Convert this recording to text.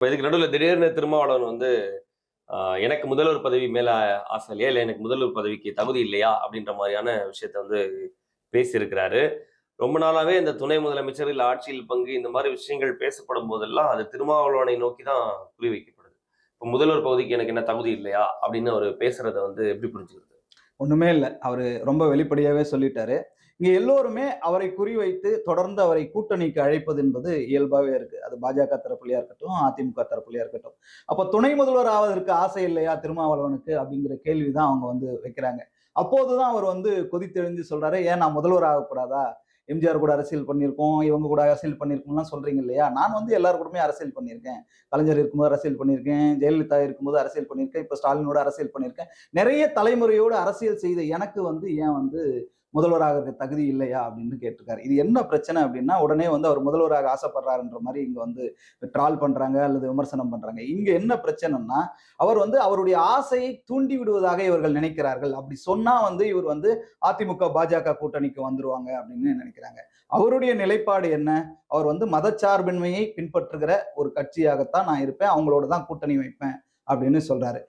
இப்ப இதுக்கு நடுவுல திடீர்னு திருமாவளவன் வந்து, அ எனக்கு முதல்வர் பதவி மேல ஆசை இல்லையா? இல்ல எனக்கு முதல்வர் பதவிக்கு தகுதி இல்லையா? அப்படின்ற மாரியான விஷயத்த வந்து பேசியிருக்கிறாரு. ரொம்ப நாளாவே இந்த துணை முதலமைச்சர், இல்ல ஆட்சியில் பங்கு இந்த மாரி விஷயங்கள் பேசப்படும் போதெல்லாம், அது திருமாவளவனை நோக்கி தான் குறிவைக்கப்படுது. இப்ப முதல்வர் பதவிக்கு எனக்கு என்ன தகுதி இல்லையா? அப்படின்னு அவரு பேசுறத வந்து எப்படி புரிஞ்சுக்கிறது? ஒண்ணுமே இல்ல. அவரு ரொம்ப வெளிப்படையாவே சொல்லிட்டாரு. இங்க எல்லோருமே அவரை குறிவைத்து தொடர்ந்து அவரை கூட்டணிக்கு அழைப்பது என்பது இயல்பாவே இருக்கு. அது பாஜக தரப்புலயா இருக்கட்டும், அதிமுக தரப்புலயா இருக்கட்டும். அப்ப துணை முதல்வர் ஆவதற்கு ஆசை இல்லையா திருமாவளவனுக்கு? அப்படிங்கிற கேள்வி தான் அவங்க வந்து வைக்கிறாங்க. அப்போதுதான் அவர் வந்து கொதித்தெழுந்து சொல்றாரு, "ஏன் நான் முதல்வர் ஆகக்கூடாதா? எம்ஜிஆர் கூட அரசியல் பண்ணியிருக்கோம், இவங்க கூட அரசியல் பண்ணியிருக்கோம்லாம் சொல்றீங்க இல்லையா? நான் வந்து எல்லார் கூடயுமே அரசியல் பண்ணியிருக்கேன். கலைஞர் இருக்கும்போது அரசியல் பண்ணியிருக்கேன், ஜெயலலிதா இருக்கும்போது அரசியல் பண்ணியிருக்கேன், இப்ப ஸ்டாலினோட அரசியல் பண்ணியிருக்கேன். நிறைய தலைமுறையோடு அரசியல் செய்த எனக்கு வந்து ஏன் வந்து முதல்வராக தகுதி இல்லையா அப்படின்னு கேட்டிருக்காரு. இது என்ன பிரச்சனை அப்படின்னா, உடனே வந்து அவர் முதல்வராக ஆசைப்படுறாருன்ற மாதிரி இங்க வந்து ட்ரால் பண்றாங்க அல்லது விமர்சனம் பண்றாங்க. இங்க என்ன பிரச்சனைன்னா, அவர் வந்து அவருடைய ஆசையை தூண்டி விடுவதாக இவர்கள் நினைக்கிறார்கள். அப்படி சொன்னா வந்து இவர் வந்து அதிமுக, பாஜக கூட்டணிக்கு வந்துருவாங்க அப்படின்னு நினைக்கிறாங்க. அவருடைய நிலைப்பாடு என்ன? அவர் வந்து மதச்சார்பின்மையை பின்பற்றுகிற ஒரு கட்சியாகத்தான் நான் இருப்பேன். அவங்களோட தான் கூட்டணி வைப்பேன் அப்படின்னு சொல்றாரு.